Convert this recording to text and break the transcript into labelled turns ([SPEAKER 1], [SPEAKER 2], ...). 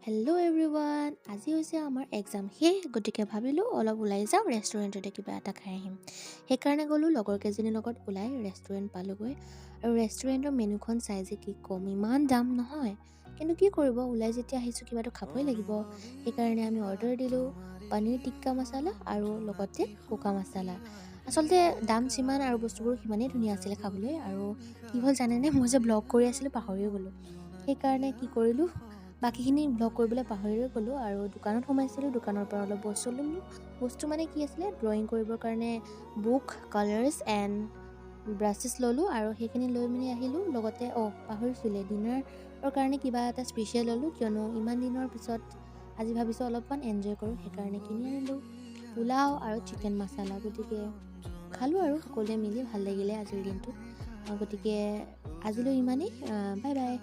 [SPEAKER 1] Hello' everyone, আজি হৈছে আমাৰ এক্সাম শেষ, গতিকে ভাবিলোঁ অলপ ওলাই যাওঁ, ৰেষ্টুৰেণ্টতে কিবা এটা খাই আহিম। সেইকাৰণে গ'লোঁ লগৰ কেইজনীৰ লগত ওলাই ৰেষ্টুৰেণ্ট পালোঁগৈ। আৰু ৰেষ্টুৰেণ্টৰ মেনুখন চাই যে কি ক'ম, ইমান দাম নহয়, কিন্তু কি কৰিব, ওলাই যেতিয়া আহিছোঁ কিবাটো খাবই লাগিব। সেইকাৰণে আমি অৰ্ডাৰ দিলোঁ পনীৰ টিক্কা মছালা আৰু লগতে কোকা মছালা। আচলতে দাম যিমান আৰু বস্তুবোৰ সিমানেই ধুনীয়া আছিলে খাবলৈ। আৰু কি হ'ল জানেনে, মই যে ব্লগ কৰি আছিলোঁ পাহৰিয়ে গ'লোঁ। সেইকাৰণে কি কৰিলোঁ, বাকীখিনি ব্লগ কৰিবলৈ পাহৰিয়ে গ'লোঁ আৰু দোকানত সোমাইছিলোঁ। দোকানৰ পৰা অলপ বস্তু ল'লোঁ। বস্তু মানে কি আছিলে, ড্ৰয়িং কৰিবৰ কাৰণে বুক, কালাৰ্ছ এণ্ড ব্ৰাছেছ ল'লোঁ আৰু সেইখিনি লৈ মেলি আহিলোঁ। লগতে পাহৰিছিলোঁ, ডিনাৰৰ কাৰণে কিবা এটা স্পেচিয়েল ল'লোঁ, কিয়নো ইমান দিনৰ পিছত আজি ভাবিছোঁ অলপমান এনজয় কৰোঁ। সেইকাৰণে কিনি আনিলোঁ পোলাও আৰু চিকেন মছালা। গতিকে খালোঁ আৰু সকলোৱে মিলি ভাল লাগিলে আজিৰ দিনটোত। গতিকে আজিলৈ ইমানেই, বাই বাই।